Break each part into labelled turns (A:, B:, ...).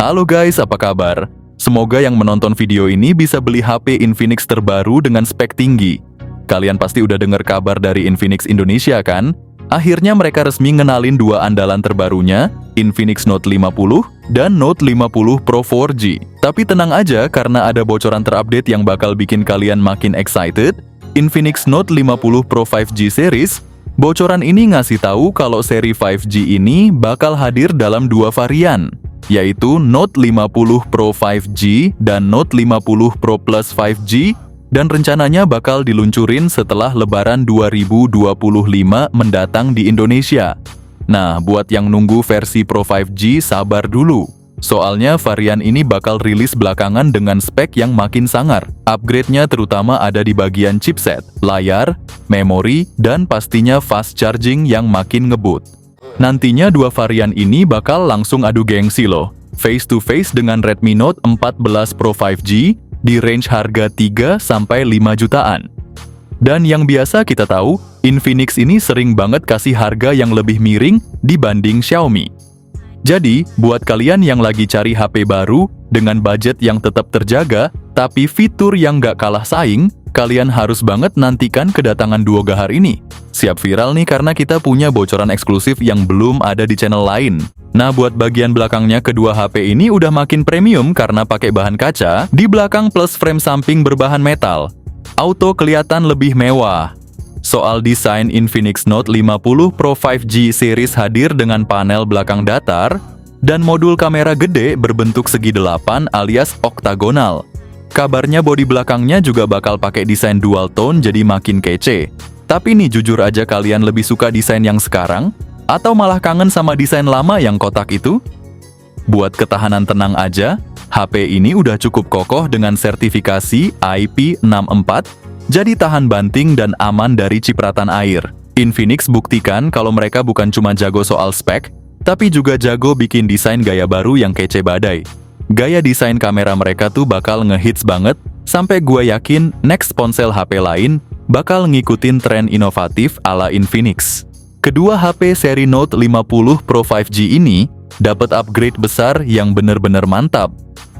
A: Halo guys, apa kabar? Semoga yang menonton video ini bisa beli HP Infinix terbaru dengan spek tinggi. Kalian pasti udah dengar kabar dari Infinix Indonesia kan? Akhirnya mereka resmi ngenalin dua andalan terbarunya, Infinix Note 50 dan Note 50 Pro 4G. Tapi tenang aja karena ada bocoran terupdate yang bakal bikin kalian makin excited. Infinix Note 50 Pro 5G series, bocoran ini ngasih tahu kalau seri 5G ini bakal hadir dalam dua varian, yaitu Note 50 Pro 5G dan Note 50 Pro Plus 5G, dan rencananya bakal diluncurin setelah Lebaran 2025 mendatang di Indonesia. Nah, buat yang nunggu versi Pro 5G, sabar dulu. Soalnya varian ini bakal rilis belakangan dengan spek yang makin sangar. Upgrade-nya terutama ada di bagian chipset, layar, memori, dan pastinya fast charging yang makin ngebut. Nantinya dua varian ini bakal langsung adu gengsi loh. Face to face dengan Redmi Note 14 Pro 5G di range harga 3-5 jutaan. Dan yang biasa kita tahu, Infinix ini sering banget kasih harga yang lebih miring dibanding Xiaomi. Jadi, buat kalian yang lagi cari HP baru dengan budget yang tetap terjaga, tapi fitur yang nggak kalah saing, kalian harus banget nantikan kedatangan duo gahar ini. Siap viral nih karena kita punya bocoran eksklusif yang belum ada di channel lain. Nah, buat bagian belakangnya kedua HP ini udah makin premium karena pakai bahan kaca, di belakang plus frame samping berbahan metal. Auto kelihatan lebih mewah. Soal desain, Infinix Note 50 Pro 5G series hadir dengan panel belakang datar dan modul kamera gede berbentuk segi 8 alias oktagonal. Kabarnya bodi belakangnya juga bakal pakai desain dual tone jadi makin kece. Tapi nih jujur aja, kalian lebih suka desain yang sekarang? Atau malah kangen sama desain lama yang kotak itu? Buat ketahanan tenang aja, HP ini udah cukup kokoh dengan sertifikasi IP64, jadi tahan banting dan aman dari cipratan air. Infinix buktikan kalau mereka bukan cuma jago soal spek, tapi juga jago bikin desain gaya baru yang kece badai. Gaya desain kamera mereka tuh bakal ngehits banget, sampai gue yakin next ponsel HP lain bakal ngikutin tren inovatif ala Infinix. Kedua HP seri Note 50 Pro 5G ini dapat upgrade besar yang bener-bener mantap.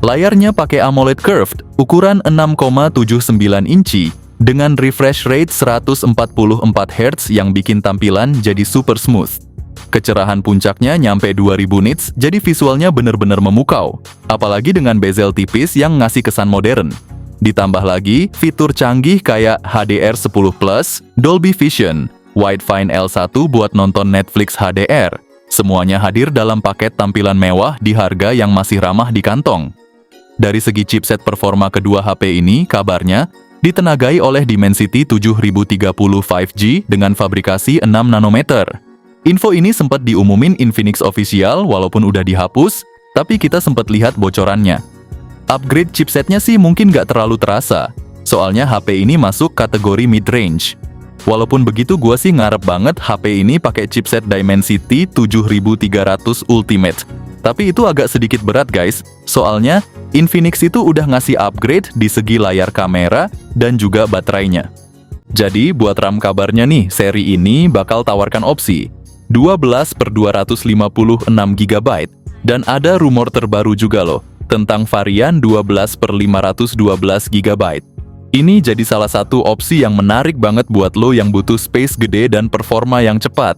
A: Layarnya pakai AMOLED curved ukuran 6,79 inci dengan refresh rate 144 Hz yang bikin tampilan jadi super smooth. Kecerahan puncaknya nyampe 2000 nits, jadi visualnya bener-bener memukau. Apalagi dengan bezel tipis yang ngasih kesan modern. Ditambah lagi fitur canggih kayak HDR10+, Dolby Vision, Widevine L1 buat nonton Netflix HDR. Semuanya hadir dalam paket tampilan mewah di harga yang masih ramah di kantong. Dari segi chipset performa kedua HP ini, kabarnya ditenagai oleh Dimensity 7030 5G dengan fabrikasi 6 nanometer. Info ini sempat diumumin Infinix Official walaupun udah dihapus, tapi kita sempat lihat bocorannya. Upgrade chipsetnya sih mungkin nggak terlalu terasa, soalnya HP ini masuk kategori mid-range. Walaupun begitu, gue sih ngarep banget HP ini pakai chipset Dimensity 7300 Ultimate. Tapi itu agak sedikit berat guys, soalnya Infinix itu udah ngasih upgrade di segi layar kamera dan juga baterainya. Jadi buat RAM kabarnya nih, seri ini bakal tawarkan opsi 12/256 GB, dan ada rumor terbaru juga loh tentang varian 12/512 GB. Ini jadi salah satu opsi yang menarik banget buat lo yang butuh space gede dan performa yang cepat.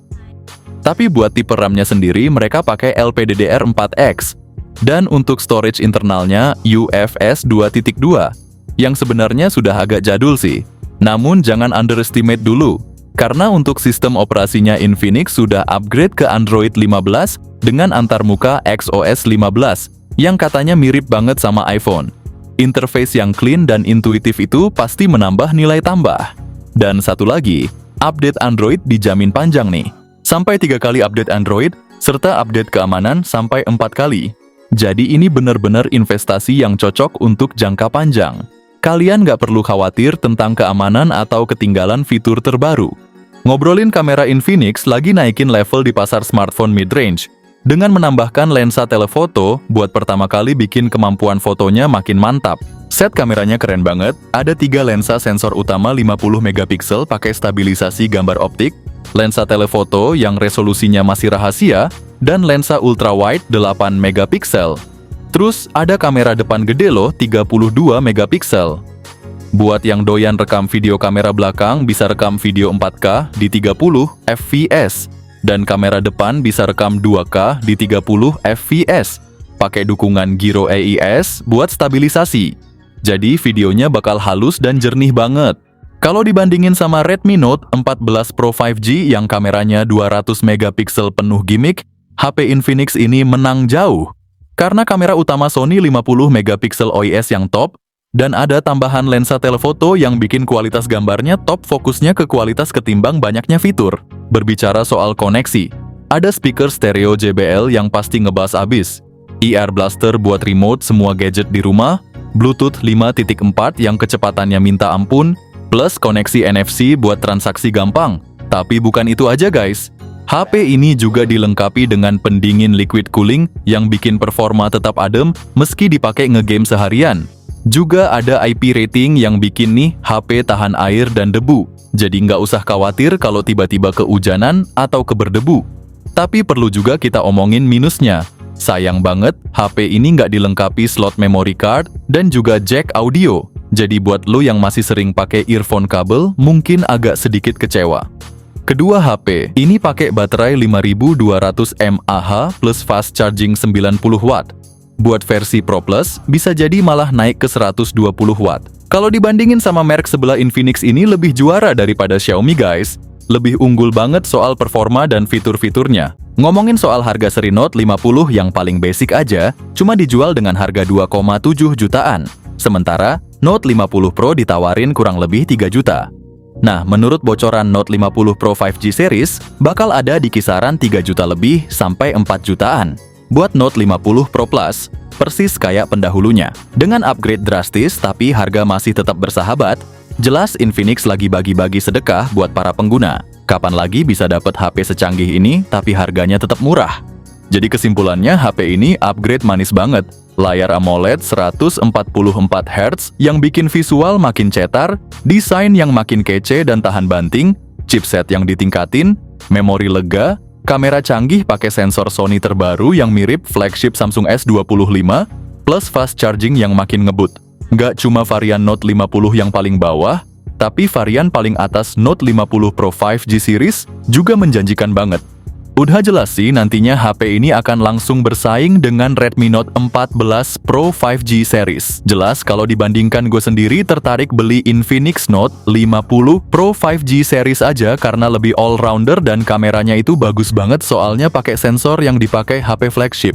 A: Tapi buat tipe RAM-nya sendiri mereka pakai LPDDR4X. Dan untuk storage internalnya UFS 2.2, yang sebenarnya sudah agak jadul sih. Namun jangan underestimate dulu, karena untuk sistem operasinya Infinix sudah upgrade ke Android 15 dengan antarmuka XOS 15, yang katanya mirip banget sama iPhone. Interface yang clean dan intuitif itu pasti menambah nilai tambah. Dan satu lagi, update Android dijamin panjang nih. Sampai 3 kali update Android, serta update keamanan sampai 4 kali. Jadi ini benar-benar investasi yang cocok untuk jangka panjang. Kalian nggak perlu khawatir tentang keamanan atau ketinggalan fitur terbaru. Ngobrolin kamera, Infinix lagi naikin level di pasar smartphone mid-range, dengan menambahkan lensa telefoto buat pertama kali bikin kemampuan fotonya makin mantap. Set kameranya keren banget, ada 3 lensa sensor utama 50 megapiksel pakai stabilisasi gambar optik, lensa telefoto yang resolusinya masih rahasia, dan lensa ultrawide 8 megapiksel. Terus ada kamera depan gede loh, 32 megapiksel. Buat yang doyan rekam video, kamera belakang bisa rekam video 4K di 30 fps. Dan kamera depan bisa rekam 2K di 30 fps. Pakai dukungan Gyro AIS buat stabilisasi. Jadi videonya bakal halus dan jernih banget. Kalau dibandingin sama Redmi Note 14 Pro 5G yang kameranya 200 megapiksel penuh gimmick, HP Infinix ini menang jauh. Karena kamera utama Sony 50 megapiksel OIS yang top, dan ada tambahan lensa telefoto yang bikin kualitas gambarnya top, fokusnya ke kualitas ketimbang banyaknya fitur. Berbicara soal koneksi, ada speaker stereo JBL yang pasti ngebas abis, IR Blaster buat remote semua gadget di rumah, Bluetooth 5.4 yang kecepatannya minta ampun, plus koneksi NFC buat transaksi gampang. Tapi bukan itu aja guys, HP ini juga dilengkapi dengan pendingin liquid cooling yang bikin performa tetap adem meski dipakai ngegame seharian. Juga ada IP rating yang bikin nih HP tahan air dan debu, jadi nggak usah khawatir kalau tiba-tiba kehujanan atau keberdebu. Tapi perlu juga kita omongin minusnya. Sayang banget, HP ini nggak dilengkapi slot memory card dan juga jack audio. Jadi buat lo yang masih sering pakai earphone kabel, mungkin agak sedikit kecewa. Kedua HP ini pakai baterai 5200 mAh plus fast charging 90 watt. Buat versi Pro Plus, bisa jadi malah naik ke 120 watt. Kalau dibandingin sama merek sebelah, Infinix ini lebih juara daripada Xiaomi guys. Lebih unggul banget soal performa dan fitur-fiturnya. Ngomongin soal harga seri Note 50 yang paling basic aja, cuma dijual dengan harga 2,7 jutaan. Sementara, Note 50 Pro ditawarin kurang lebih 3 juta. Nah, menurut bocoran Note 50 Pro 5G series, bakal ada di kisaran 3 juta lebih sampai 4 jutaan. Buat Note 50 Pro Plus, persis kayak pendahulunya. Dengan upgrade drastis tapi harga masih tetap bersahabat, jelas Infinix lagi bagi-bagi sedekah buat para pengguna. Kapan lagi bisa dapat HP secanggih ini tapi harganya tetap murah? Jadi kesimpulannya, HP ini upgrade manis banget. Layar AMOLED 144 Hz yang bikin visual makin cetar, desain yang makin kece dan tahan banting, chipset yang ditingkatin, memori lega, kamera canggih pakai sensor Sony terbaru yang mirip flagship Samsung S25, plus fast charging yang makin ngebut. Nggak cuma varian Note 50 yang paling bawah, tapi varian paling atas Note 50 Pro 5G series juga menjanjikan banget. Udah jelas sih nantinya HP ini akan langsung bersaing dengan Redmi Note 14 Pro 5G series. Jelas kalau dibandingkan, gue sendiri tertarik beli Infinix Note 50 Pro 5G series aja karena lebih all-rounder dan kameranya itu bagus banget, soalnya pakai sensor yang dipakai HP flagship.